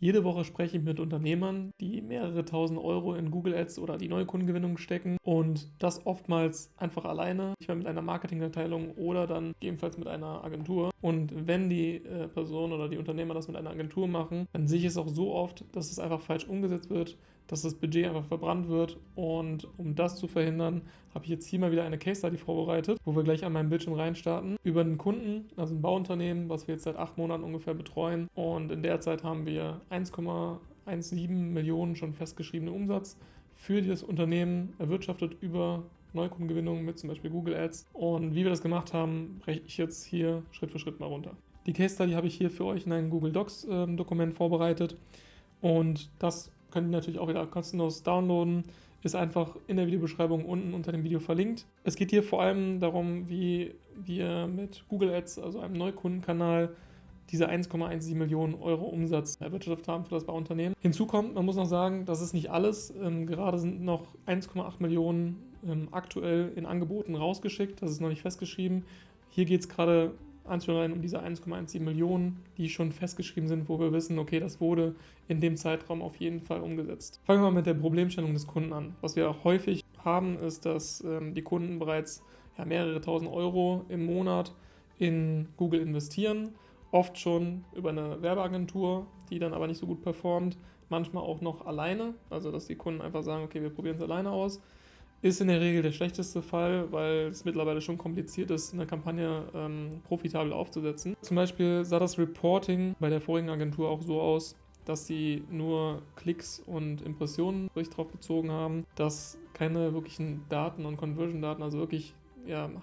Jede Woche spreche ich mit Unternehmern, die mehrere tausend Euro in Google Ads oder die Neukundengewinnung stecken und das oftmals einfach alleine, nicht mehr mit einer Marketingabteilung oder dann gegebenenfalls mit einer Agentur. Und wenn die Person oder die Unternehmer das mit einer Agentur machen, dann sehe ich es auch so oft, dass es einfach falsch umgesetzt wird, dass das Budget einfach verbrannt wird. Und um das zu verhindern, habe ich jetzt hier mal wieder eine Case Study vorbereitet, wo wir gleich an meinem Bildschirm reinstarten, über einen Kunden, also ein Bauunternehmen, was wir jetzt seit 8 Monaten ungefähr betreuen. Und in der Zeit haben wir 1,17 Millionen schon festgeschriebene Umsatz für dieses Unternehmen erwirtschaftet über Neukundengewinnung mit zum Beispiel Google Ads. Und wie wir das gemacht haben, breche ich jetzt hier Schritt für Schritt mal runter. Die Case Study habe ich hier für euch in ein Google Docs Dokument vorbereitet und das könnt ihr natürlich auch wieder kostenlos downloaden. Ist einfach in der Videobeschreibung unten unter dem Video verlinkt. Es geht hier vor allem darum, wie wir mit Google Ads, also einem Neukundenkanal, diese 1,17 Millionen Euro Umsatz erwirtschaftet haben für das Bauunternehmen. Hinzu kommt, man muss noch sagen, das ist nicht alles. Gerade sind noch 1,8 Millionen aktuell in Angeboten rausgeschickt. Das ist noch nicht festgeschrieben. Hier geht es gerade anzuleihen um diese 1,17 Millionen, die schon festgeschrieben sind, wo wir wissen, okay, das wurde in dem Zeitraum auf jeden Fall umgesetzt. Fangen wir mal mit der Problemstellung des Kunden an. Was wir auch häufig haben, ist, dass die Kunden bereits mehrere tausend Euro im Monat in Google investieren, oft schon über eine Werbeagentur, die dann aber nicht so gut performt, manchmal auch noch alleine, also dass die Kunden einfach sagen, okay, wir probieren es alleine aus. Ist in der Regel der schlechteste Fall, weil es mittlerweile schon kompliziert ist, eine Kampagne profitabel aufzusetzen. Zum Beispiel sah das Reporting bei der vorigen Agentur auch so aus, dass sie nur Klicks und Impressionen sich darauf bezogen haben, dass keine wirklichen Daten und Conversion-Daten, also wirklich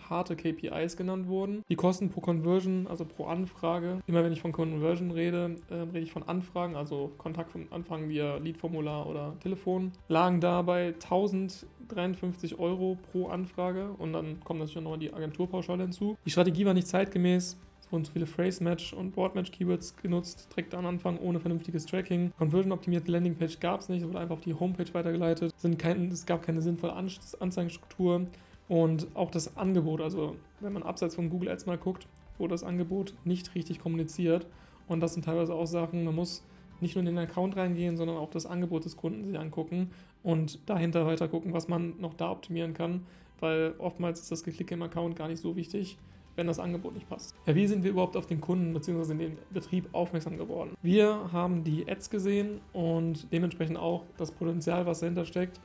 harte KPIs genannt wurden. Die Kosten pro Conversion, also pro Anfrage, immer wenn ich von Conversion rede, rede ich von Anfragen, also Kontaktanfragen via Lead-Formular oder Telefon, lagen dabei 1053 Euro pro Anfrage und dann kommt natürlich noch die Agenturpauschale hinzu. Die Strategie war nicht zeitgemäß. Es wurden zu viele Phrase-Match- und Board-Match-Keywords genutzt, direkt am Anfang ohne vernünftiges Tracking. Conversion-optimierte Landingpage gab es nicht, es wurde einfach auf die Homepage weitergeleitet. Es gab keine sinnvolle Anzeigenstruktur. Und auch das Angebot, also wenn man abseits von Google Ads mal guckt, wurde das Angebot nicht richtig kommuniziert. Und das sind teilweise auch Sachen, man muss nicht nur in den Account reingehen, sondern auch das Angebot des Kunden sich angucken und dahinter weiter gucken, was man noch da optimieren kann, weil oftmals ist das Geklicke im Account gar nicht so wichtig, wenn das Angebot nicht passt. Ja, wie sind wir überhaupt auf den Kunden bzw. den Betrieb aufmerksam geworden? Wir haben die Ads gesehen und dementsprechend auch das Potenzial, was dahinter steckt,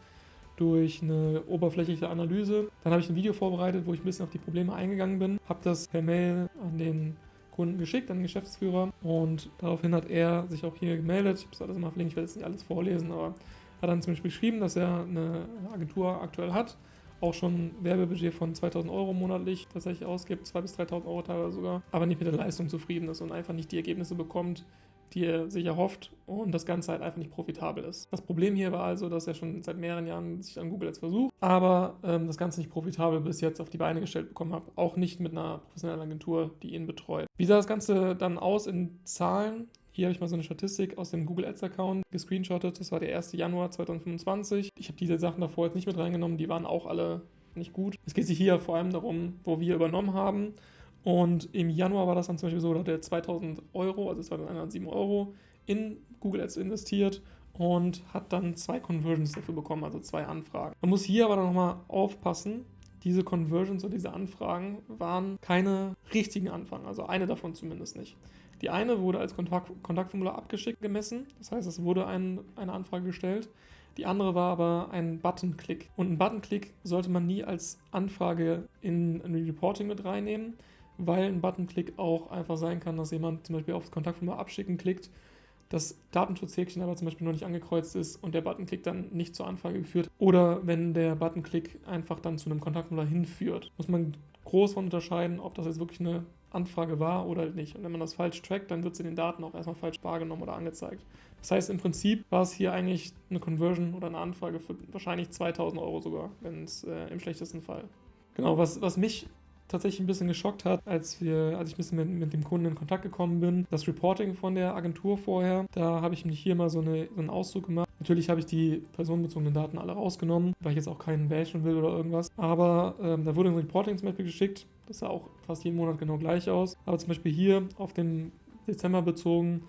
durch eine oberflächliche Analyse. Dann habe ich ein Video vorbereitet, wo ich ein bisschen auf die Probleme eingegangen bin, habe das per Mail an den Kunden geschickt, an den Geschäftsführer und daraufhin hat er sich auch hier gemeldet. Ich habe das alles mal verlinkt, ich werde jetzt nicht alles vorlesen, aber er hat dann zum Beispiel geschrieben, dass er eine Agentur aktuell hat, auch schon ein Werbebudget von 2.000 Euro monatlich tatsächlich ausgibt, 2.000 bis 3.000 Euro teilweise sogar, aber nicht mit der Leistung zufrieden ist und einfach nicht die Ergebnisse bekommt, die er sich erhofft und das Ganze halt einfach nicht profitabel ist. Das Problem hier war also, dass er schon seit mehreren Jahren sich an Google Ads versucht, aber das Ganze nicht profitabel bis jetzt auf die Beine gestellt bekommen hat. Auch nicht mit einer professionellen Agentur, die ihn betreut. Wie sah das Ganze dann aus in Zahlen? Hier habe ich mal so eine Statistik aus dem Google Ads Account gescreenshottet. Das war der 1. Januar 2025. Ich habe diese Sachen davor jetzt nicht mit reingenommen, die waren auch alle nicht gut. Es geht sich hier vor allem darum, wo wir übernommen haben. Und im Januar war das dann zum Beispiel so, da hat er 2.000 Euro, also 2.107 Euro in Google Ads investiert und hat dann 2 Conversions dafür bekommen, also 2 Anfragen. Man muss hier aber nochmal aufpassen, diese Conversions oder diese Anfragen waren keine richtigen Anfragen, also eine davon zumindest nicht. Die eine wurde als Kontaktformular abgeschickt gemessen, das heißt, es wurde eine Anfrage gestellt. Die andere war aber ein Button-Click. Und einen Button-Click sollte man nie als Anfrage in ein Reporting mit reinnehmen, weil ein Button-Click auch einfach sein kann, dass jemand zum Beispiel aufs Kontaktformular abschicken klickt, das Datenschutzhäkchen aber zum Beispiel noch nicht angekreuzt ist und der Button-Click dann nicht zur Anfrage geführt. Oder wenn der Button-Click einfach dann zu einem Kontaktformular hinführt. Muss man groß von unterscheiden, ob das jetzt wirklich eine Anfrage war oder nicht. Und wenn man das falsch trackt, dann wird es in den Daten auch erstmal falsch wahrgenommen oder angezeigt. Das heißt, im Prinzip war es hier eigentlich eine Conversion oder eine Anfrage für wahrscheinlich 2.000 Euro sogar, wenn es im schlechtesten Fall. Genau, was mich tatsächlich ein bisschen geschockt hat, als ich ein bisschen mit dem Kunden in Kontakt gekommen bin. Das Reporting von der Agentur vorher, da habe ich mich hier mal so einen Auszug gemacht. Natürlich habe ich die personenbezogenen Daten alle rausgenommen, weil ich jetzt auch keinen bashen will oder irgendwas. Aber da wurde ein Reporting zum Beispiel geschickt. Das sah auch fast jeden Monat genau gleich aus. Aber zum Beispiel hier auf den Dezember bezogen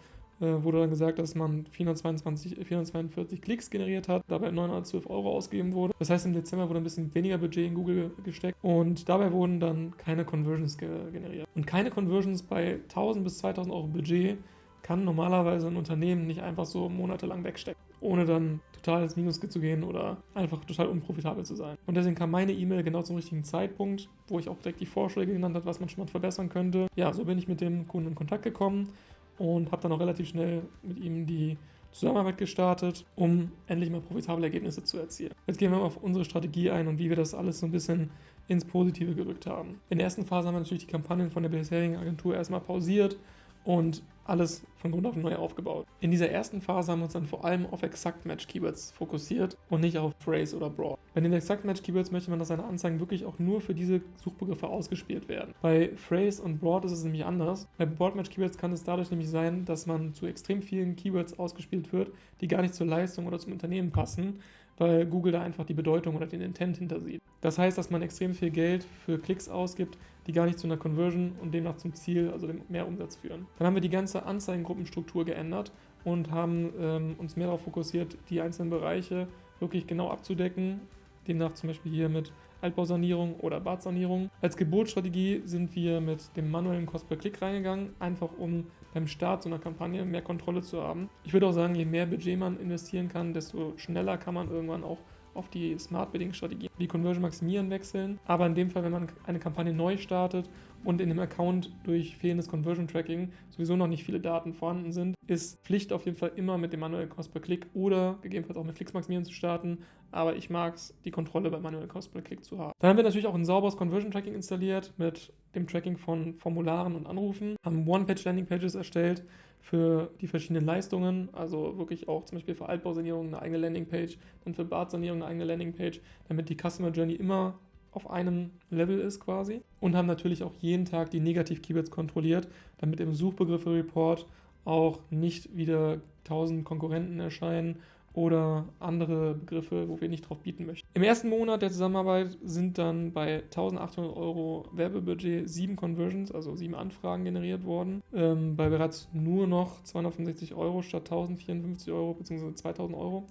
wurde dann gesagt, dass man 442 Klicks generiert hat, dabei 912 € ausgegeben wurde. Das heißt, im Dezember wurde ein bisschen weniger Budget in Google gesteckt und dabei wurden dann keine Conversions generiert. Und keine Conversions bei 1000 bis 2000 € Budget kann normalerweise ein Unternehmen nicht einfach so monatelang wegstecken, ohne dann total ins Minus zu gehen oder einfach total unprofitabel zu sein. Und deswegen kam meine E-Mail genau zum richtigen Zeitpunkt, wo ich auch direkt die Vorschläge genannt habe, was man schon mal verbessern könnte. Ja, so bin ich mit dem Kunden in Kontakt gekommen und habe dann auch relativ schnell mit ihm die Zusammenarbeit gestartet, um endlich mal profitable Ergebnisse zu erzielen. Jetzt gehen wir mal auf unsere Strategie ein und wie wir das alles so ein bisschen ins Positive gerückt haben. In der ersten Phase haben wir natürlich die Kampagnen von der bisherigen Agentur erstmal pausiert und alles von Grund auf neu aufgebaut. In dieser ersten Phase haben wir uns dann vor allem auf Exact Match Keywords fokussiert und nicht auf Phrase oder Broad. Bei den Exact Match Keywords möchte man, dass seine Anzeigen wirklich auch nur für diese Suchbegriffe ausgespielt werden. Bei Phrase und Broad ist es nämlich anders. Bei Broad Match Keywords kann es dadurch nämlich sein, dass man zu extrem vielen Keywords ausgespielt wird, die gar nicht zur Leistung oder zum Unternehmen passen, weil Google da einfach die Bedeutung oder den Intent hintersieht. Das heißt, dass man extrem viel Geld für Klicks ausgibt, die gar nicht zu einer Conversion und demnach zum Ziel, also dem Mehrumsatz führen. Dann haben wir die ganze Anzeigengruppenstruktur geändert und haben uns mehr darauf fokussiert, die einzelnen Bereiche wirklich genau abzudecken. Demnach zum Beispiel hier mit Altbausanierung oder Badsanierung. Als Geburtsstrategie sind wir mit dem manuellen Cost per Klick reingegangen, einfach um beim Start so einer Kampagne mehr Kontrolle zu haben. Ich würde auch sagen, je mehr Budget man investieren kann, desto schneller kann man irgendwann auch auf die Smart-Bidding-Strategie, wie Conversion maximieren, wechseln. Aber in dem Fall, wenn man eine Kampagne neu startet und in dem Account durch fehlendes Conversion-Tracking sowieso noch nicht viele Daten vorhanden sind, ist Pflicht auf jeden Fall immer mit dem manuellen Cost per Klick oder gegebenenfalls auch mit Klicks maximieren zu starten. Aber ich mag es, die Kontrolle bei manuellen Cost per Klick zu haben. Dann haben wir natürlich auch ein sauberes Conversion-Tracking installiert mit dem Tracking von Formularen und Anrufen, haben One-Page-Landing-Pages erstellt für die verschiedenen Leistungen, also wirklich auch zum Beispiel für Altbausanierung eine eigene Landingpage, dann für Badsanierung eine eigene Landingpage, damit die Customer Journey immer auf einem Level ist quasi. Und haben natürlich auch jeden Tag die Negativ-Keywords kontrolliert, damit im Suchbegriffe-Report auch nicht wieder 1000 Konkurrenten erscheinen oder andere Begriffe, wo wir nicht drauf bieten möchten. Im ersten Monat der Zusammenarbeit sind dann bei 1800 € Werbebudget 7 Conversions, also 7 Anfragen generiert worden, bei bereits nur noch 265 € statt 1054 € bzw. 2000 €.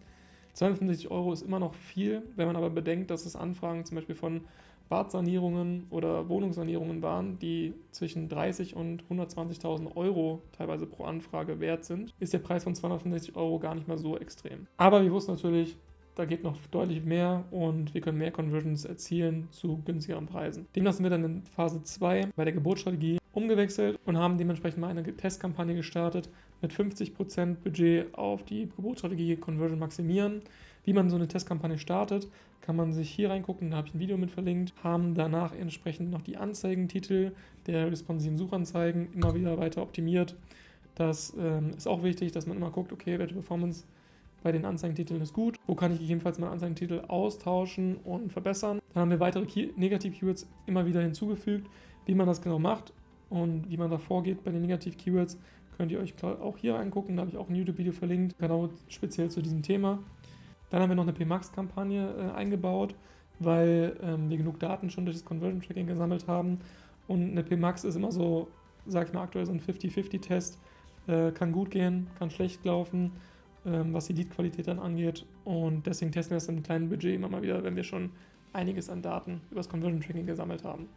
265 € ist immer noch viel, wenn man aber bedenkt, dass es Anfragen zum Beispiel von Badsanierungen oder Wohnungssanierungen waren, die zwischen 30 und 120.000 € teilweise pro Anfrage wert sind, ist der Preis von 265 € gar nicht mal so extrem. Aber wir wussten natürlich, da geht noch deutlich mehr und wir können mehr Conversions erzielen zu günstigeren Preisen. Demnach sind wir dann in Phase 2 bei der Geburtsstrategie umgewechselt und haben dementsprechend mal eine Testkampagne gestartet mit 50% Budget auf die Geburtsstrategie Conversion maximieren. Wie man so eine Testkampagne startet, kann man sich hier reingucken, da habe ich ein Video mit verlinkt, haben danach entsprechend noch die Anzeigentitel der responsiven Suchanzeigen immer wieder weiter optimiert. Das ist auch wichtig, dass man immer guckt, okay, welche Performance bei den Anzeigentiteln ist gut, wo kann ich gegebenenfalls meinen Anzeigentitel austauschen und verbessern. Dann haben wir weitere Negativ-Keywords immer wieder hinzugefügt. Wie man das genau macht und wie man da vorgeht bei den Negativ-Keywords, könnt ihr euch auch hier angucken, da habe ich auch ein YouTube-Video verlinkt, genau speziell zu diesem Thema. Dann haben wir noch eine PMax-Kampagne eingebaut, weil wir genug Daten schon durch das Conversion-Tracking gesammelt haben. Und eine PMax ist immer so, sag ich mal, aktuell so ein 50-50-Test. Kann gut gehen, kann schlecht laufen, was die Lead-Qualität dann angeht. Und deswegen testen wir das in einem kleinen Budget immer mal wieder, wenn wir schon einiges an Daten über das Conversion-Tracking gesammelt haben.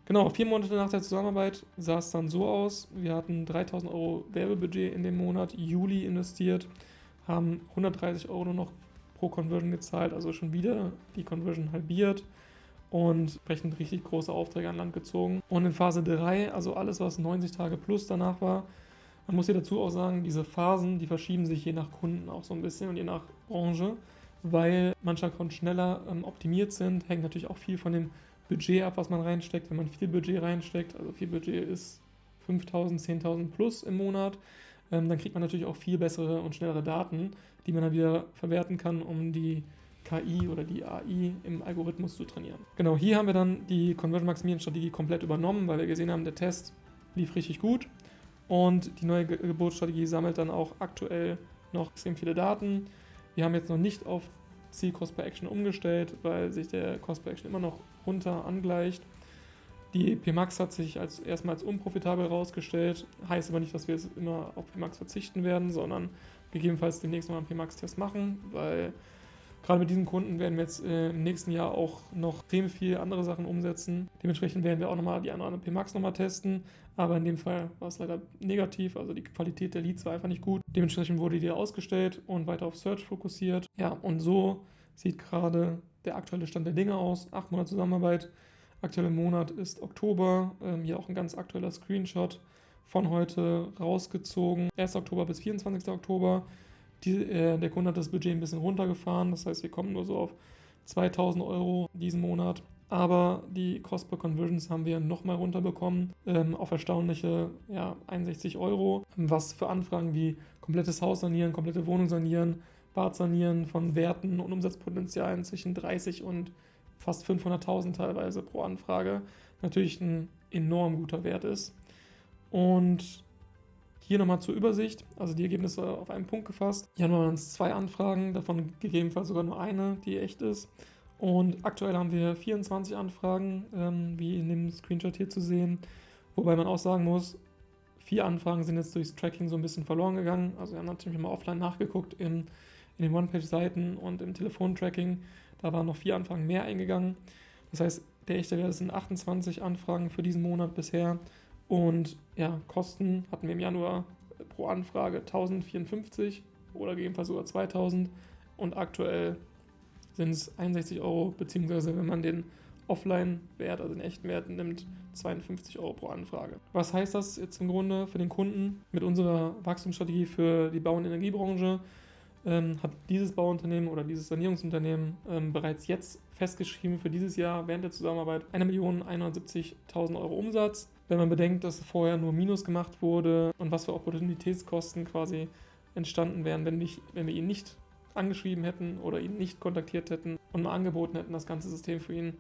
Genau, 4 Monate nach der Zusammenarbeit sah es dann so aus. Wir hatten 3.000 € Werbebudget in dem Monat, Juli investiert, haben 130 € nur noch pro Conversion gezahlt, also schon wieder die Conversion halbiert und entsprechend richtig große Aufträge an Land gezogen. Und in Phase 3, also alles, was 90 Tage plus danach war, man muss hier dazu auch sagen, diese Phasen, die verschieben sich je nach Kunden auch so ein bisschen und je nach Branche, weil manche Accounts schneller optimiert sind, hängt natürlich auch viel von dem Budget ab, was man reinsteckt. Wenn man viel Budget reinsteckt, also viel Budget ist 5.000, 10.000 plus im Monat, dann kriegt man natürlich auch viel bessere und schnellere Daten, die man dann wieder verwerten kann, um die KI oder die AI im Algorithmus zu trainieren. Genau, hier haben wir dann die Conversion-Maximierungsstrategie komplett übernommen, weil wir gesehen haben, der Test lief richtig gut und die neue Geburtsstrategie sammelt dann auch aktuell noch extrem viele Daten. Wir haben jetzt noch nicht auf Ziel Cost per Action umgestellt, weil sich der Cost per Action immer noch runter angleicht. Die PMax hat sich erstmal als unprofitabel herausgestellt, heißt aber nicht, dass wir jetzt immer auf PMax verzichten werden, sondern gegebenenfalls demnächst mal einen PMax-Test machen, weil gerade mit diesen Kunden werden wir jetzt im nächsten Jahr auch noch extrem viel andere Sachen umsetzen. Dementsprechend werden wir auch nochmal die eine oder andere PMax nochmal testen, aber in dem Fall war es leider negativ, also die Qualität der Leads war einfach nicht gut. Dementsprechend wurde die ausgestellt und weiter auf Search fokussiert. Ja, und so sieht gerade der aktuelle Stand der Dinge aus. 8 Monate Zusammenarbeit. Aktueller Monat ist Oktober. Hier auch ein ganz aktueller Screenshot von heute rausgezogen. 1. Oktober bis 24. Oktober. Der Kunde hat das Budget ein bisschen runtergefahren. Das heißt, wir kommen nur so auf 2.000 Euro diesen Monat. Aber die Cost per Conversions haben wir nochmal runterbekommen auf erstaunliche 61 Euro. Was für Anfragen wie komplettes Haus sanieren, komplette Wohnung sanieren, Bad sanieren von Werten und Umsatzpotenzialen zwischen 30 und fast 500.000 teilweise pro Anfrage natürlich ein enorm guter Wert ist. Und hier nochmal zur Übersicht, also die Ergebnisse auf einen Punkt gefasst. Hier haben wir uns 2 Anfragen, davon gegebenenfalls sogar nur eine, die echt ist. Und aktuell haben wir 24 Anfragen, wie in dem Screenshot hier zu sehen. Wobei man auch sagen muss, 4 Anfragen sind jetzt durchs Tracking so ein bisschen verloren gegangen. Also wir haben natürlich mal offline nachgeguckt in den One-Page-Seiten und im Telefontracking. Da waren noch 4 Anfragen mehr eingegangen. Das heißt, der echte Wert sind 28 Anfragen für diesen Monat bisher. Und ja, Kosten hatten wir im Januar pro Anfrage 1.054 oder gegebenenfalls sogar 2.000. Und aktuell sind es 61 Euro, beziehungsweise wenn man den Offline-Wert, also den echten Wert nimmt, 52 Euro pro Anfrage. Was heißt das jetzt im Grunde für den Kunden? Mit unserer Wachstumsstrategie für die Bau- und Energiebranche hat dieses Bauunternehmen oder dieses Sanierungsunternehmen bereits jetzt festgeschrieben für dieses Jahr während der Zusammenarbeit 1.170.000 Euro Umsatz. Wenn man bedenkt, dass vorher nur Minus gemacht wurde und was für Opportunitätskosten quasi entstanden wären, wenn wir ihn nicht angeschrieben hätten oder ihn nicht kontaktiert hätten und mal angeboten hätten, das ganze System für ihn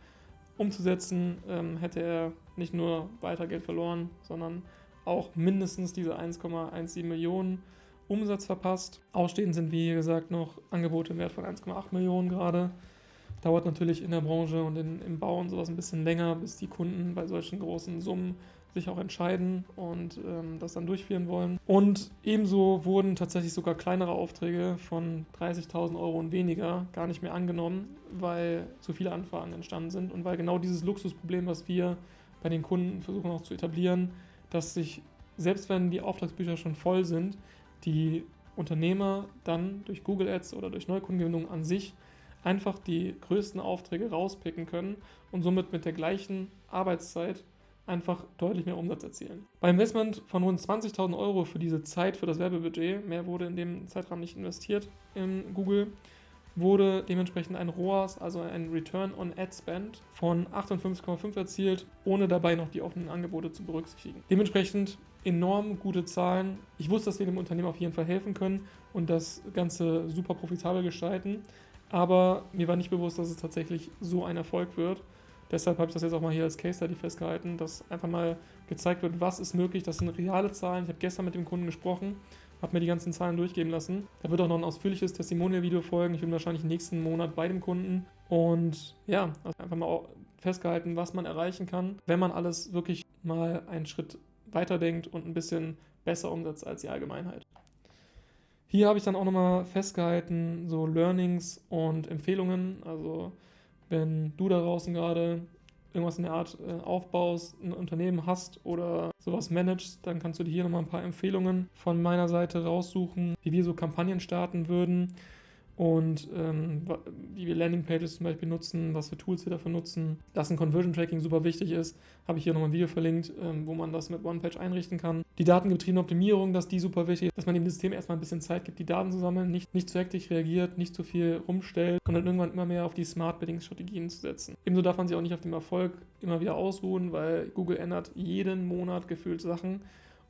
umzusetzen, hätte er nicht nur weiter Geld verloren, sondern auch mindestens diese 1,17 Millionen Umsatz verpasst. Ausstehend sind, wie gesagt, noch Angebote im Wert von 1,8 Millionen gerade. Dauert natürlich in der Branche und im Bau und sowas ein bisschen länger, bis die Kunden bei solchen großen Summen sich auch entscheiden und das dann durchführen wollen. Und ebenso wurden tatsächlich sogar kleinere Aufträge von 30.000 Euro und weniger gar nicht mehr angenommen, weil zu viele Anfragen entstanden sind und weil genau dieses Luxusproblem, was wir bei den Kunden versuchen auch zu etablieren, dass sich, selbst wenn die Auftragsbücher schon voll sind, die Unternehmer dann durch Google Ads oder durch Neukundengewinnung an sich einfach die größten Aufträge rauspicken können und somit mit der gleichen Arbeitszeit einfach deutlich mehr Umsatz erzielen. Bei Investment von rund 20.000 Euro für diese Zeit, für das Werbebudget, mehr wurde in dem Zeitraum nicht investiert in Google, wurde dementsprechend ein ROAS, also ein Return on Ad Spend von 58,5 erzielt, ohne dabei noch die offenen Angebote zu berücksichtigen. Dementsprechend enorm gute Zahlen. Ich wusste, dass wir dem Unternehmen auf jeden Fall helfen können und das Ganze super profitabel gestalten, aber mir war nicht bewusst, dass es tatsächlich so ein Erfolg wird. Deshalb habe ich das jetzt auch mal hier als Case Study festgehalten, dass einfach mal gezeigt wird, was ist möglich. Das sind reale Zahlen. Ich habe gestern mit dem Kunden gesprochen, habe mir die ganzen Zahlen durchgeben lassen. Da wird auch noch ein ausführliches Testimonial-Video folgen. Ich bin wahrscheinlich nächsten Monat bei dem Kunden. Und ja, also einfach mal festgehalten, was man erreichen kann, wenn man alles wirklich mal einen Schritt weiterdenkt und ein bisschen besser umsetzt als die Allgemeinheit. Hier habe ich dann auch nochmal festgehalten, so Learnings und Empfehlungen. Also wenn du da draußen gerade irgendwas in der Art aufbaust, ein Unternehmen hast oder sowas managst, dann kannst du dir hier nochmal ein paar Empfehlungen von meiner Seite raussuchen, wie wir so Kampagnen starten würden und wie wir Landingpages zum Beispiel nutzen, was für Tools wir dafür nutzen. Dass ein Conversion Tracking super wichtig ist, habe ich hier nochmal ein Video verlinkt, wo man das mit OnePage einrichten kann. Die datengetriebene Optimierung, dass die super wichtig ist, dass man dem System erstmal ein bisschen Zeit gibt, die Daten zu sammeln, nicht zu hektisch reagiert, nicht zu viel rumstellt und dann irgendwann immer mehr auf die Smart-Bidding-Strategien zu setzen. Ebenso darf man sich auch nicht auf dem Erfolg immer wieder ausruhen, weil Google ändert jeden Monat gefühlt Sachen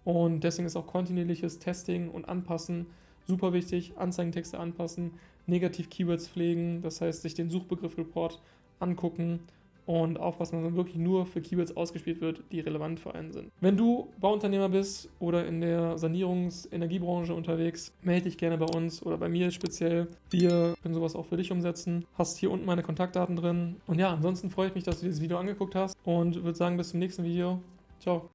und deswegen ist auch kontinuierliches Testing und Anpassen super wichtig. Anzeigentexte anpassen, Negativ-Keywords pflegen, das heißt sich den Suchbegriff-Report angucken und aufpassen, dass man wirklich nur für Keywords ausgespielt wird, die relevant für einen sind. Wenn du Bauunternehmer bist oder in der Sanierungs-Energiebranche unterwegs, melde dich gerne bei uns oder bei mir speziell. Wir können sowas auch für dich umsetzen. Hast hier unten meine Kontaktdaten drin. Und ja, ansonsten freue ich mich, dass du dieses Video angeguckt hast und würde sagen, bis zum nächsten Video. Ciao.